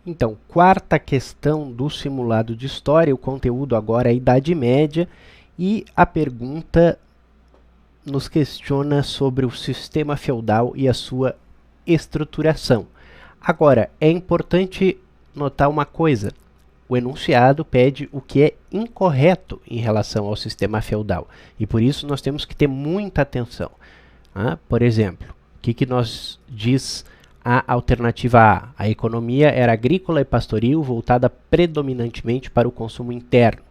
Então, quarta questão do simulado de história, o conteúdo agora é a Idade Média e a pergunta nos questiona sobre o sistema feudal e a sua estruturação. Agora, é importante notar uma coisa. O enunciado pede o que é incorreto em relação ao sistema feudal. E por isso nós temos que ter muita atenção. Por exemplo, o que nos diz a alternativa A? A economia era agrícola e pastoril, voltada predominantemente para o consumo interno.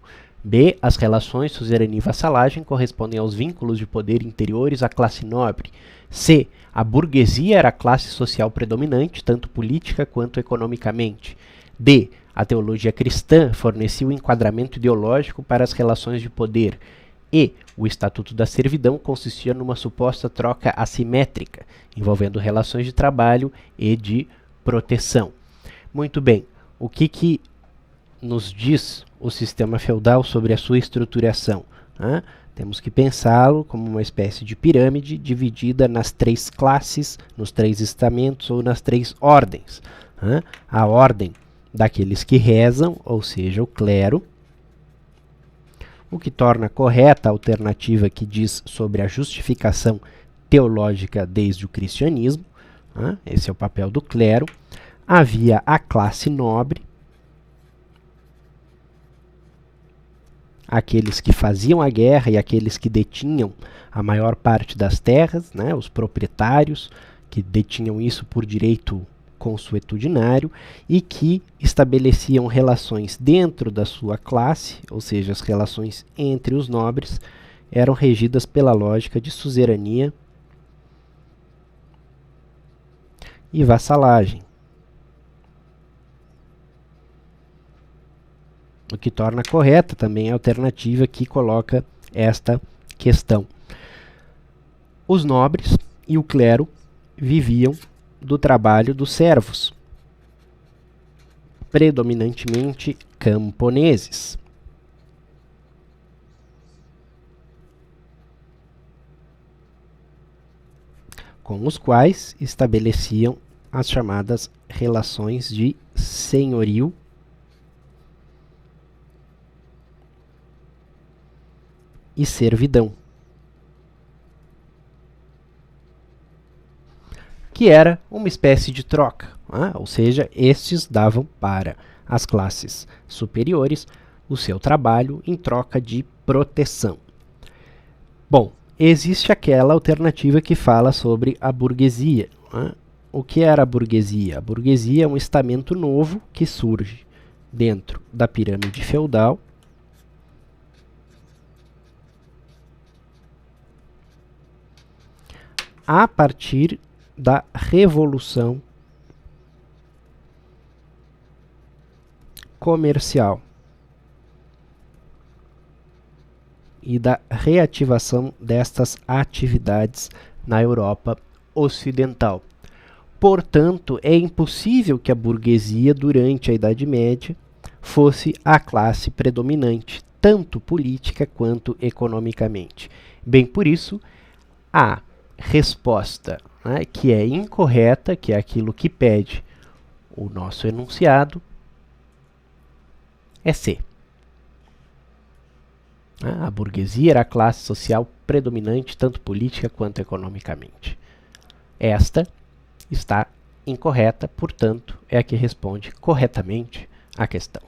B. As relações suzerania e vassalagem correspondem aos vínculos de poder interiores à classe nobre. C. A burguesia era a classe social predominante, tanto política quanto economicamente. D. A teologia cristã fornecia o enquadramento ideológico para as relações de poder. E. O Estatuto da Servidão consistia numa suposta troca assimétrica, envolvendo relações de trabalho e de proteção. Muito bem, o que nos diz o sistema feudal sobre a sua estruturação? Temos que pensá-lo como uma espécie de pirâmide dividida nas 3 classes, nos 3 estamentos ou nas 3 ordens. A ordem daqueles que rezam, ou seja, o clero, o que torna correta a alternativa que diz sobre a justificação teológica desde o cristianismo. Esse é o papel do clero. Havia a classe nobre, aqueles que faziam a guerra e aqueles que detinham a maior parte das terras, os proprietários, que detinham isso por direito consuetudinário e que estabeleciam relações dentro da sua classe, ou seja, as relações entre os nobres eram regidas pela lógica de suzerania e vassalagem. O que torna correta também a alternativa que coloca esta questão. Os nobres e o clero viviam do trabalho dos servos, predominantemente camponeses. Com os quais estabeleciam as chamadas relações de senhorio e servidão, que era uma espécie de troca, ou seja, estes davam para as classes superiores o seu trabalho em troca de proteção. Bom, existe aquela alternativa que fala sobre a burguesia. O que era a burguesia? A burguesia é um estamento novo que surge dentro da pirâmide feudal a partir da Revolução Comercial e da reativação destas atividades na Europa Ocidental. Portanto, é impossível que a burguesia, durante a Idade Média, fosse a classe predominante, tanto política quanto economicamente. Bem, por isso, a resposta que é incorreta, que é aquilo que pede o nosso enunciado, é C. A burguesia era a classe social predominante, tanto política quanto economicamente. Esta está incorreta, portanto, é a que responde corretamente à questão.